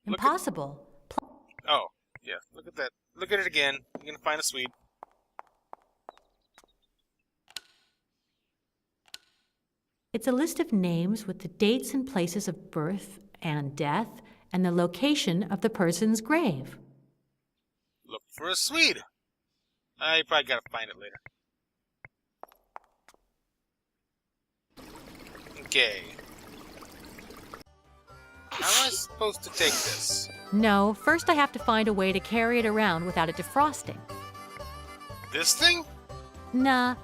Impossible. Oh, yeah. Look at that. Look at it again. You're gonna find a Swede. It's a list of names with the dates and places of birth and death and the location of the person's grave. Look for a Swede. You probably gotta find it later. Okay. How am I supposed to take this? No, first I have to find a way to carry it around without it defrosting. This thing? Nah.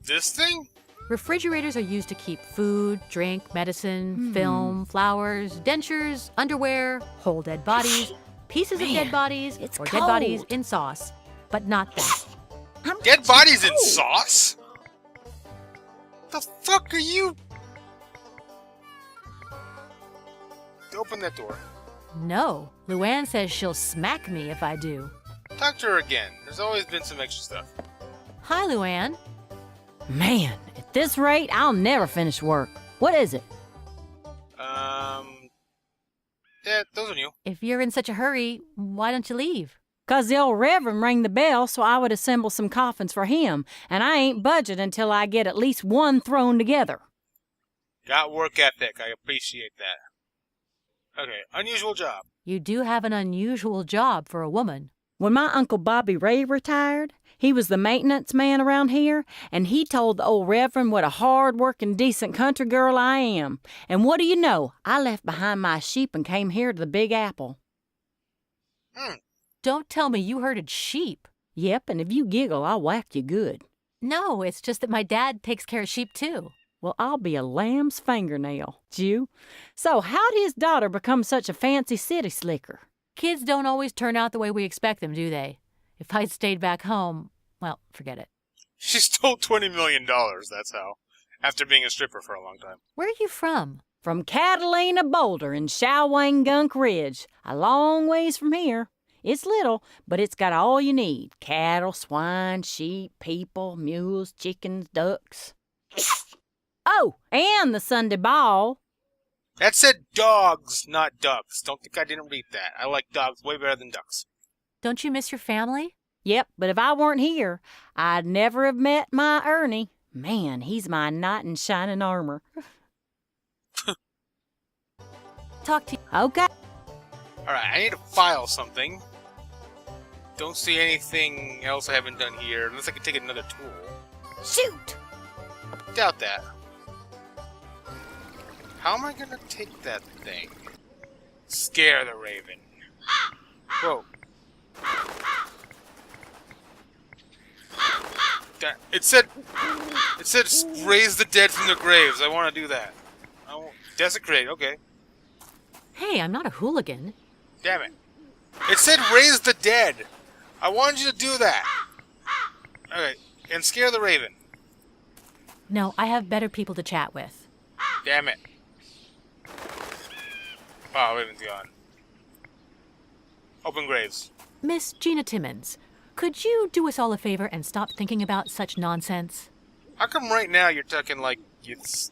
This thing? Refrigerators are used to keep food, drink, medicine, film, flowers, dentures, underwear, whole dead bodies, pieces of dead bodies, or dead bodies in sauce. But not that. Dead bodies in sauce? The fuck are you? Open that door. No, Luann says she'll smack me if I do. Talk to her again. There's always been some extra stuff. Hi, Luann. Man, at this rate, I'll never finish work. What is it? Yeah, those are new. If you're in such a hurry, why don't you leave? 'Cause the old Reverend rang the bell so I would assemble some coffins for him, and I ain't budging until I get at least one thrown together. Got work ethic. I appreciate that. Okay, unusual job. You do have an unusual job for a woman. When my Uncle Bobby Ray retired, he was the maintenance man around here, and he told the old Reverend what a hard-working, decent country girl I am. And what do you know? I left behind my sheep and came here to the Big Apple. Don't tell me you herded sheep. Yep, and if you giggle, I'll whack you good. No, it's just that my dad takes care of sheep too. Well, I'll be a lamb's fingernail, Jew. So how'd his daughter become such a fancy city slicker? Kids don't always turn out the way we expect them, do they? If I'd stayed back home, well, forget it. She stole $20 million, that's how. After being a stripper for a long time. Where are you from? From Catalina Boulder in Shawangunk Ridge, a long ways from here. It's little, but it's got all you need. Cattle, swine, sheep, people, mules, chickens, ducks. Oh, and the Sunday ball. That said dogs, not ducks. Don't think I didn't read that. I like dogs way better than ducks. Don't you miss your family? Yep, but if I weren't here, I'd never have met my Ernie. Man, he's my knight in shining armor. Talk to you. Okay. Alright, I need to file something. Don't see anything else I haven't done here, unless I can take another tool. Shoot! Doubt that. How am I gonna take that thing? Scare the raven. Whoa. It said raise the dead from their graves. I want to do that. I won't desecrate. Okay. Hey, I'm not a hooligan. Damn it. It said raise the dead. I wanted you to do that. Okay. And scare the raven. No, I have better people to chat with. Damn it. Wow, raven's gone. Open graves. Miss Gina Timmons, could you do us all a favor and stop thinking about such nonsense? How come right now you're talking like it's,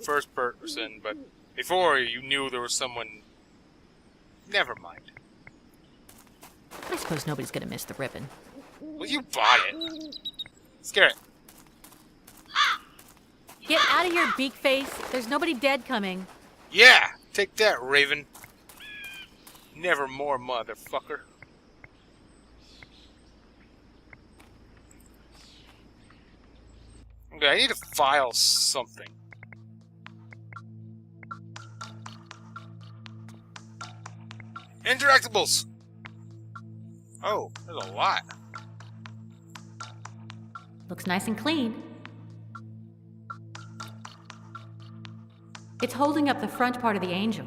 first person, but before you knew there was someone... Never mind. I suppose nobody's gonna miss the ribbon. Well, you bought it. Scare it. Get out of here, beak face. There's nobody dead coming. Yeah! Take that, raven. Nevermore, motherfucker. Okay, I need to file something. Interactables! Oh, there's a lot. Looks nice and clean. It's holding up the front part of the angel.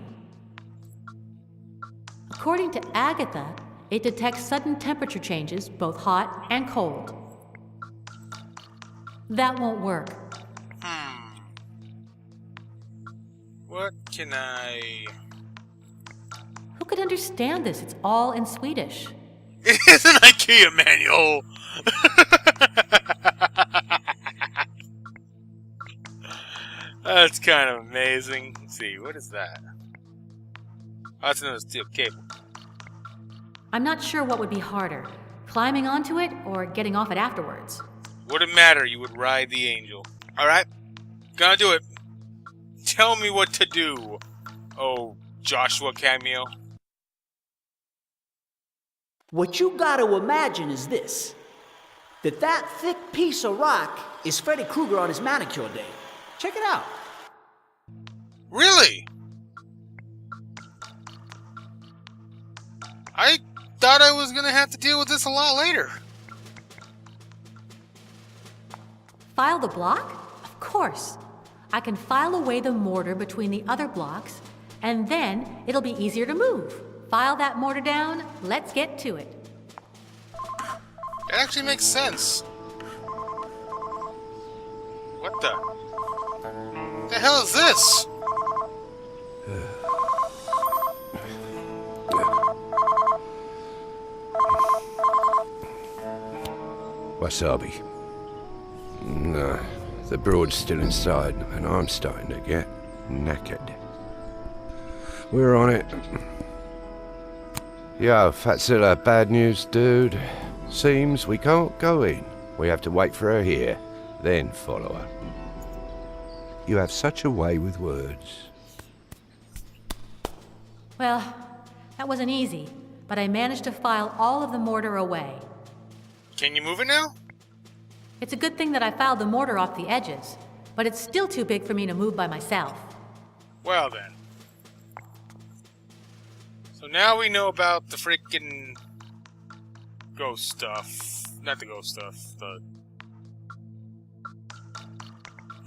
According to Agatha, it detects sudden temperature changes, both hot and cold. That won't work. What can I... Who could understand this? It's all in Swedish. It is an IKEA manual! That's kind of amazing. Let's see, what is that? Oh, that's another steel cable. I'm not sure what would be harder, climbing onto it or getting off it afterwards. Wouldn't matter, you would ride the angel. Alright, gonna do it. Tell me what to do. Oh, Joshua cameo. What you gotta imagine is this. That thick piece of rock is Freddy Krueger on his manicure day. Check it out. Really? I thought I was gonna have to deal with this a lot later. File the block? Of course. I can file away the mortar between the other blocks, and then it'll be easier to move. File that mortar down, let's get to it. That actually makes sense. What the hell is this? Wasabi. No, the broad's still inside, and I'm starting to get knackered. We're on it. Yo, Fatzilla, bad news, dude. Seems we can't go in. We have to wait for her here, then follow her. You have such a way with words. Well, that wasn't easy, but I managed to file all of the mortar away. Can you move it now? It's a good thing that I filed the mortar off the edges, but it's still too big for me to move by myself. Well then. So now we know about the freaking ghost stuff. Not the ghost stuff, the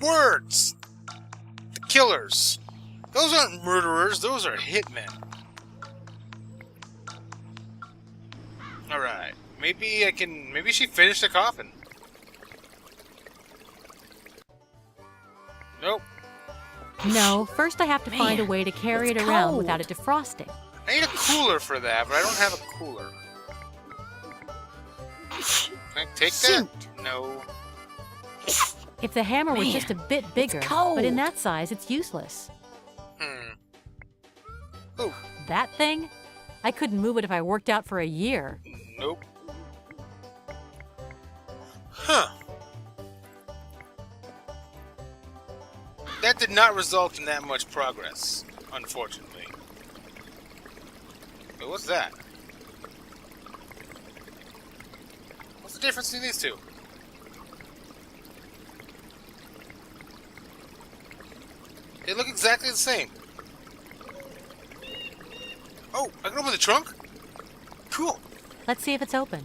words! The killers! Those aren't murderers, those are hitmen. Alright. Maybe she finished the coffin. Nope. No, first I have to find a way to carry it around without it defrosting. I need a cooler for that, but I don't have a cooler. Can I take that? No. If the hammer was just a bit bigger, but in that size, it's useless. Ooh. That thing? I couldn't move it if I worked out for a year. Nope. Huh. That did not result in that much progress, unfortunately. Wait, what's that? What's the difference between these two? They look exactly the same. Oh, I can open the trunk? Cool. Let's see if it's open.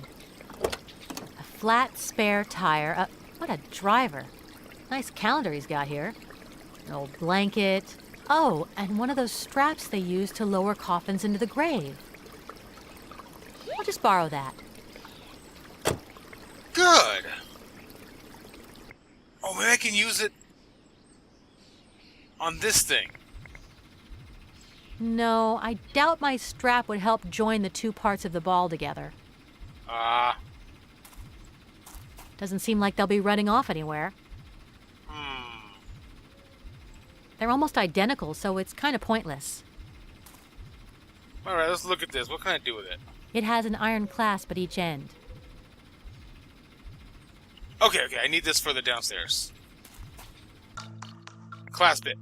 A flat spare tire. What a driver. Nice calendar he's got here. An old blanket. Oh, and one of those straps they use to lower coffins into the grave. I'll just borrow that. Good. Oh, maybe I can use it on this thing. No, I doubt my strap would help join the two parts of the ball together. Doesn't seem like they'll be running off anywhere. They're almost identical, so it's kind of pointless. Alright, let's look at this. What can I do with it? It has an iron clasp at each end. Okay, I need this for the downstairs. Clasp it.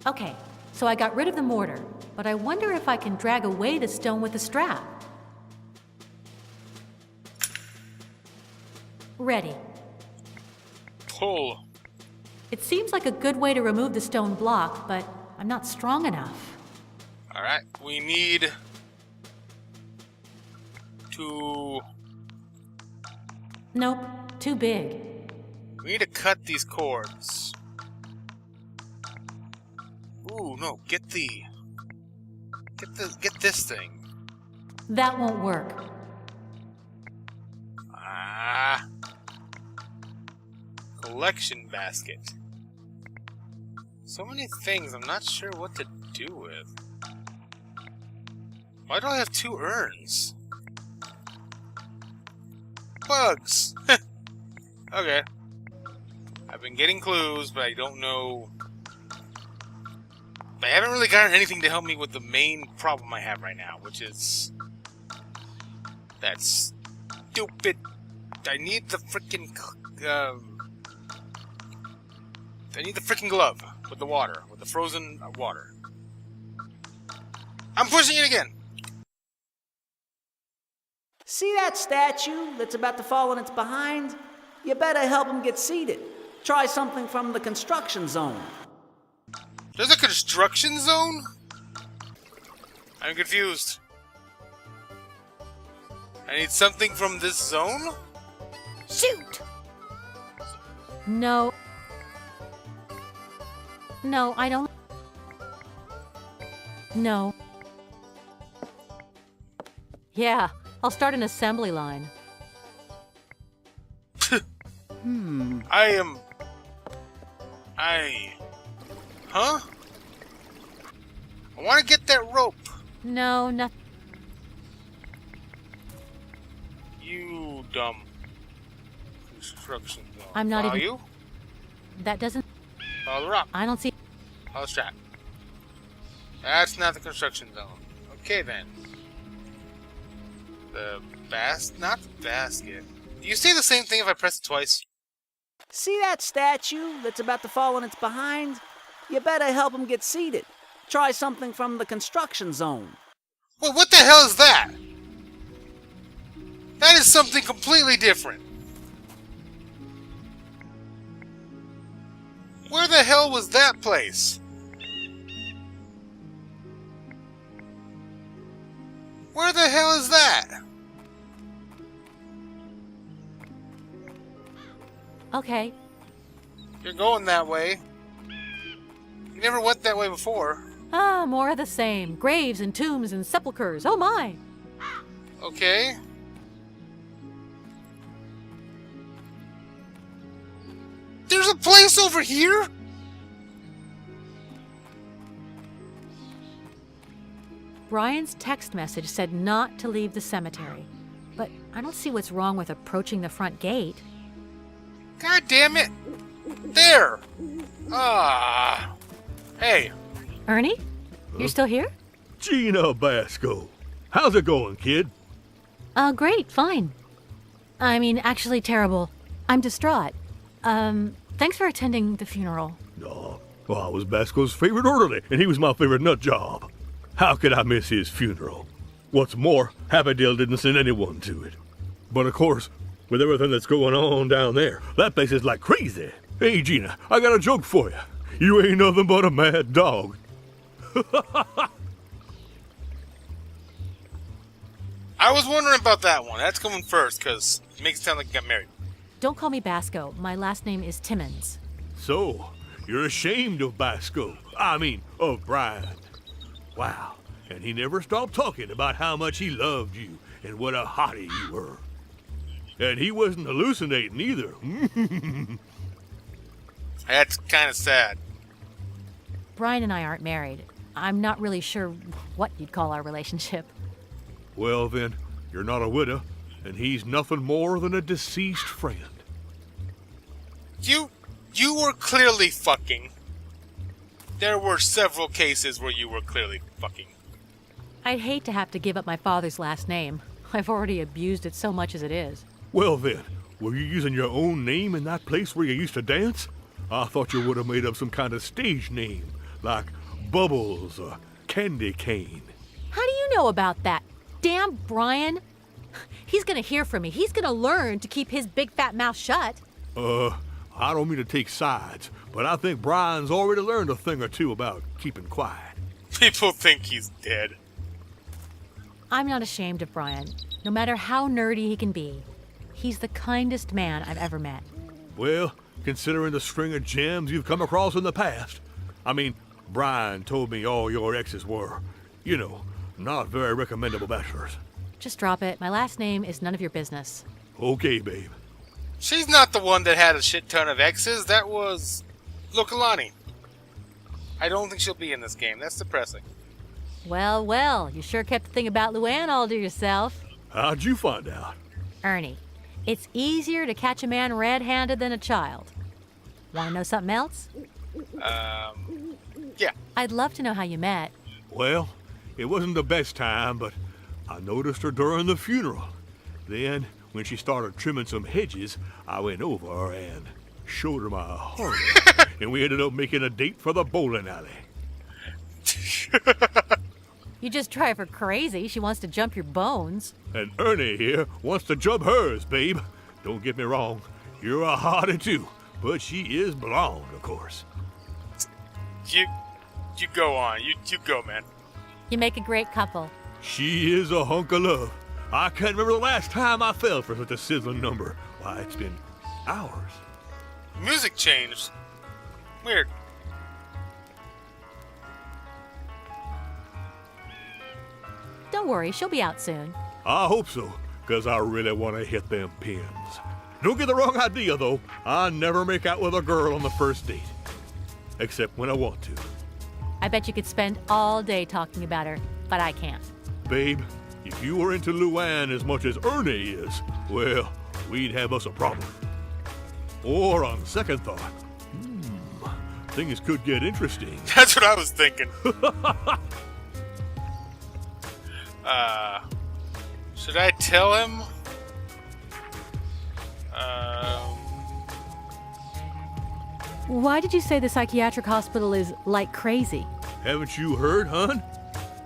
Okay, so I got rid of the mortar, but I wonder if I can drag away the stone with the strap. Ready. Pull. It seems like a good way to remove the stone block, but I'm not strong enough. Alright, we need to... Nope, too big. We need to cut these cords. Ooh, no, get this thing. That won't work. Collection basket. So many things I'm not sure what to do with. Why do I have two urns? Bugs! Okay. I've been getting clues, but I don't know... I haven't really gotten anything to help me with the main problem I have right now, which is... that stupid... I need the frickin' I need the frickin' glove with the water, with the frozen water. I'm pushing it again! See that statue that's about to fall in its behind? You better help him get seated. Try something from the construction zone. There's a construction zone? I'm confused. I need something from this zone? Shoot! No. No, I don't. No. Yeah, I'll start an assembly line. Huh? I want to get that rope. No, nothing. You dumb construction zone. I'm not Follow even- you? That doesn't. Follow the rock. I don't see. Follow the strap. That's not the construction zone. Okay then. Not the basket. Do you say the same thing if I press it twice? See that statue that's about to fall in its behind? You better help him get seated. Try something from the construction zone. Well, what the hell is that? That is something completely different. Where the hell was that place? Where the hell is that? Okay. You're going that way. You never went that way before. Ah, more of the same. Graves and tombs and sepulchres. Oh my! Okay. There's a place over here? Brian's text message said not to leave the cemetery. But I don't see what's wrong with approaching the front gate. God damn it! There! Ah! Hey! Ernie? You're still here? Gina Basco. How's it going, kid? Great, fine. I mean, actually terrible. I'm distraught. Thanks for attending the funeral. Oh, well, I was Basco's favorite orderly, and he was my favorite nut job. How could I miss his funeral? What's more, Happydale didn't send anyone to it. But of course, with everything that's going on down there, that place is like crazy. Hey, Gina, I got a joke for you. You ain't nothing but a mad dog. I was wondering about that one. That's coming first, because it makes it sound like you got married. Don't call me Basco. My last name is Timmons. So, you're ashamed of Basco. I mean, of Brian. Wow. And he never stopped talking about how much he loved you and what a hottie you were. And he wasn't hallucinating either. That's kind of sad. Brian and I aren't married. I'm not really sure what you'd call our relationship. Well then, you're not a widow, and he's nothing more than a deceased friend. You were clearly fucking. There were several cases where you were clearly fucking. I'd hate to have to give up my father's last name. I've already abused it so much as it is. Well then, were you using your own name in that place where you used to dance? I thought you would have made up some kind of stage name, like Bubbles or Candy Cane. How do you know about that? Damn Brian! He's gonna hear from me. He's gonna learn to keep his big fat mouth shut. I don't mean to take sides, but I think Brian's already learned a thing or two about keeping quiet. People think he's dead. I'm not ashamed of Brian, no matter how nerdy he can be. He's the kindest man I've ever met. Well, considering the string of gems you've come across in the past. I mean, Brian told me all your exes were, you know, not very recommendable bachelors. Just drop it. My last name is none of your business. Okay, babe. She's not the one that had a shit ton of exes. That was Lokalani. I don't think she'll be in this game. That's depressing. Well, well, you sure kept the thing about Luann all to yourself. How'd you find out? Ernie, it's easier to catch a man red-handed than a child. Want to know something else? Yeah. I'd love to know how you met. Well, it wasn't the best time, but I noticed her during the funeral. Then, when she started trimming some hedges, I went over and showed her my heart. And we ended up making a date for the bowling alley. You just drive her crazy. She wants to jump your bones. And Ernie here wants to jump hers, babe. Don't get me wrong, you're a hottie too, but she is blonde, of course. You go on. You go, man. You make a great couple. She is a hunk of love. I can't remember the last time I fell for such a sizzling number. Why, it's been hours. Music changed. Weird. Don't worry, she'll be out soon. I hope so, because I really want to hit them pins. Don't get the wrong idea, though. I never make out with a girl on the first date. Except when I want to. I bet you could spend all day talking about her, but I can't. Babe, if you were into Luann as much as Ernie is, well, we'd have us a problem. Or on second thought, things could get interesting. That's what I was thinking. Should I tell him? Why did you say the psychiatric hospital is like crazy? Haven't you heard, hon?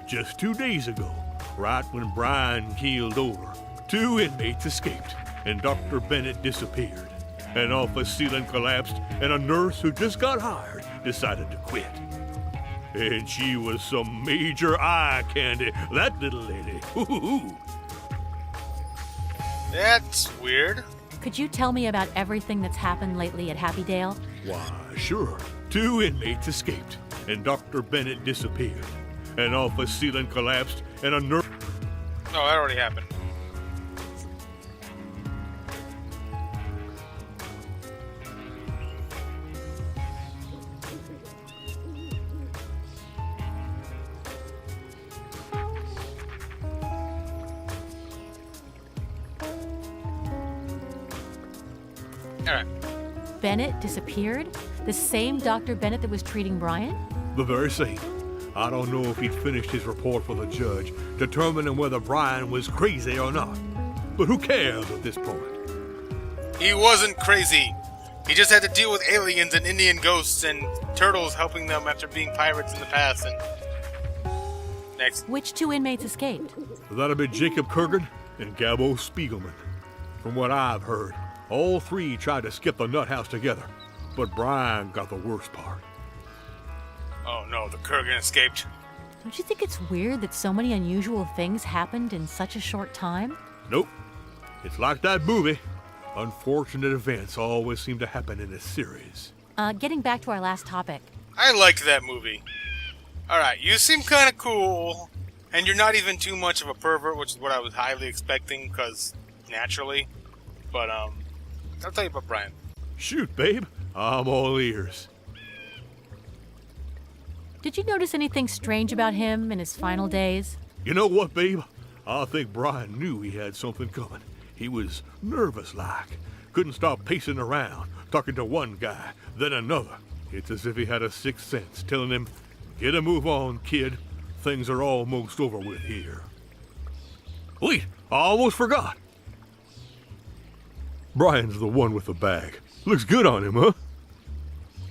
Just 2 days ago, right when Brian keeled over, 2 inmates escaped, and Dr. Bennett disappeared. An office ceiling collapsed, and a nurse who just got hired decided to quit. And she was some major eye candy, that little lady. Ooh. That's weird. Could you tell me about everything that's happened lately at Happydale? Why, sure. 2 inmates escaped, and Dr. Bennett disappeared. An office ceiling collapsed, and a nurse... No, that already happened. Alright. Bennett disappeared? The same Dr. Bennett that was treating Brian? The very same. I don't know if he'd finished his report for the judge, determining whether Brian was crazy or not. But who cares at this point? He wasn't crazy. He just had to deal with aliens and Indian ghosts and turtles helping them after being pirates in the past and... Next. Which 2 inmates escaped? That'll be Jacob Kurgan and Gabo Spiegelman. From what I've heard, all 3 tried to skip the nut house together, but Brian got the worst part. Oh no, the Kurgan escaped. Don't you think it's weird that so many unusual things happened in such a short time? Nope. It's like that movie. Unfortunate events always seem to happen in a series. Getting back to our last topic. I liked that movie. Alright, you seem kind of cool, and you're not even too much of a pervert, which is what I was highly expecting, because naturally. But, I'll tell you about Brian. Shoot, babe. I'm all ears. Did you notice anything strange about him in his final days? You know what, babe? I think Brian knew he had something coming. He was nervous-like. Couldn't stop pacing around, talking to one guy, then another. It's as if he had a sixth sense, telling him, "Get a move on, kid. Things are almost over with here." Wait, I almost forgot. Brian's the one with the bag. Looks good on him, huh?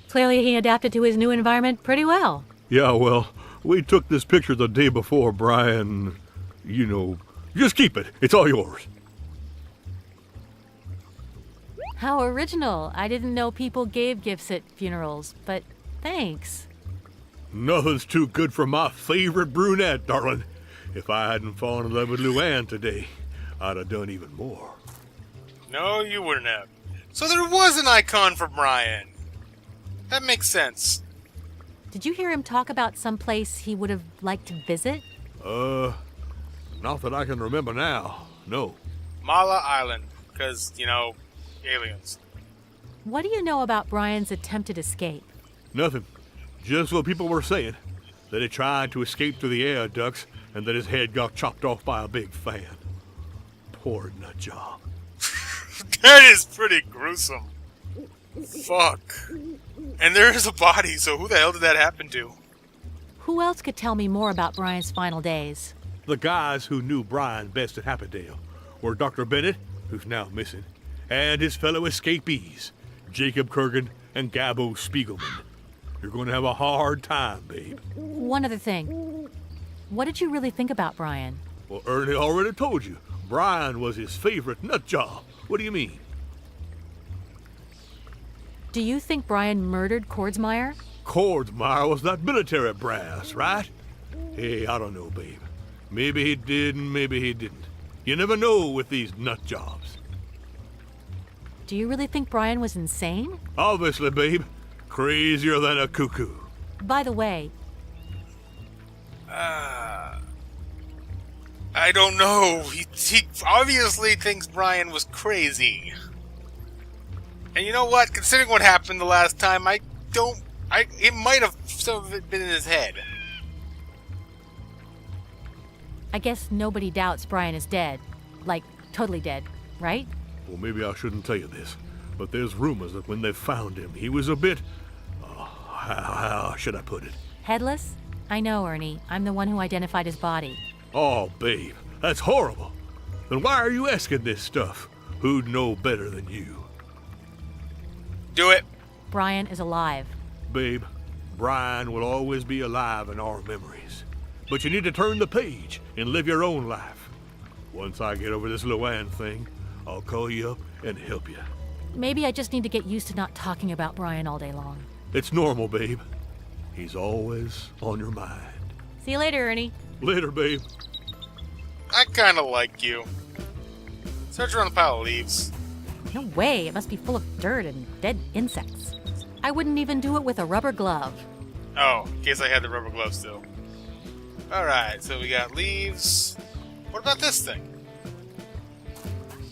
Clearly he adapted to his new environment pretty well. Yeah, well, we took this picture the day before Brian, just keep it. It's all yours. How original. I didn't know people gave gifts at funerals, but thanks. Nothing's too good for my favorite brunette, darling. If I hadn't fallen in love with Luann today, I'd have done even more. No, you wouldn't have. So there was an icon for Brian. That makes sense. Did you hear him talk about some place he would have liked to visit? Not that I can remember now, no. Mala Island, because, aliens. What do you know about Brian's attempted escape? Nothing. Just what people were saying. That he tried to escape through the air ducts and that his head got chopped off by a big fan. Poor nut job. That is pretty gruesome. Fuck. And there is a body, so who the hell did that happen to? Who else could tell me more about Brian's final days? The guys who knew Brian best at Happydale were Dr. Bennett, who's now missing, and his fellow escapees, Jacob Kurgan and Gabbo Spiegelman. You're going to have a hard time, babe. One other thing. What did you really think about Brian? Well, Ernie already told you. Brian was his favorite nut job. What do you mean? Do you think Brian murdered Kordsmeyer? Kordsmeyer was that military brass, right? Hey, I don't know, babe. Maybe he did and maybe he didn't. You never know with these nut jobs. Do you really think Brian was insane? Obviously, babe. Crazier than a cuckoo. By the way, I don't know. He obviously thinks Brian was crazy. And you know what? Considering what happened the last time, it might have some of it been in his head. I guess nobody doubts Brian is dead. Like, totally dead, right? Well, maybe I shouldn't tell you this, but there's rumors that when they found him, he was a bit... how should I put it? Headless? I know, Ernie. I'm the one who identified his body. Oh, babe, that's horrible. Then why are you asking this stuff? Who'd know better than you? Do it. Brian is alive. Babe, Brian will always be alive in our memories. But you need to turn the page and live your own life. Once I get over this Luann thing, I'll call you up and help you. Maybe I just need to get used to not talking about Brian all day long. It's normal, babe. He's always on your mind. See you later, Ernie. Later, babe. I kinda like you. Search around the pile of leaves. No way. It must be full of dirt and dead insects. I wouldn't even do it with a rubber glove. Oh, in case I had the rubber glove still. Alright, so we got leaves. What about this thing?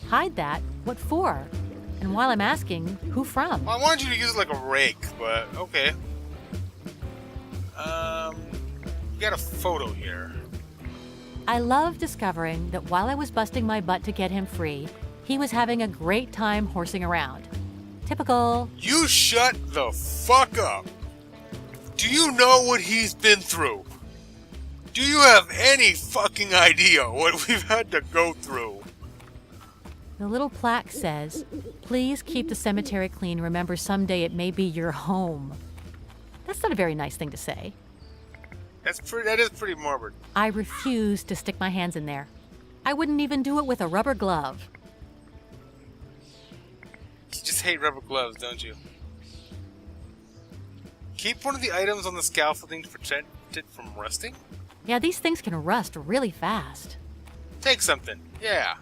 Hide that? What for? And while I'm asking, who from? Well, I wanted you to use it like a rake, but okay. We got a photo here. I love discovering that while I was busting my butt to get him free, he was having a great time horsing around. Typical. You shut the fuck up. Do you know what he's been through? Do you have any fucking idea what we've had to go through? The little plaque says, "Please keep the cemetery clean. Remember, someday it may be your home." That's not a very nice thing to say. That is pretty morbid. I refuse to stick my hands in there. I wouldn't even do it with a rubber glove. You just hate rubber gloves, don't you? Keep one of the items on the scaffolding to protect it from rusting? Yeah, these things can rust really fast. Take something. Yeah.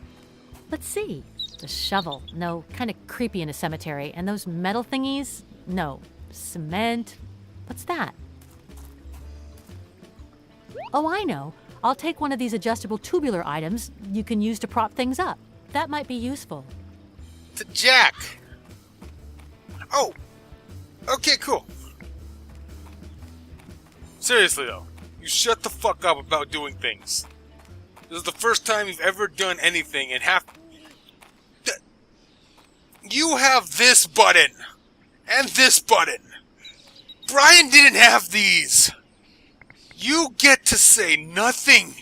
Let's see. The shovel. No, kind of creepy in a cemetery. And those metal thingies? No. Cement. What's that? Oh, I know. I'll take one of these adjustable tubular items you can use to prop things up. That might be useful. It's a jack. Oh. Okay, cool. Seriously, though. You shut the fuck up about doing things. This is the first time you've ever done anything and You have this button. And this button. Brian didn't have these. You get to say nothing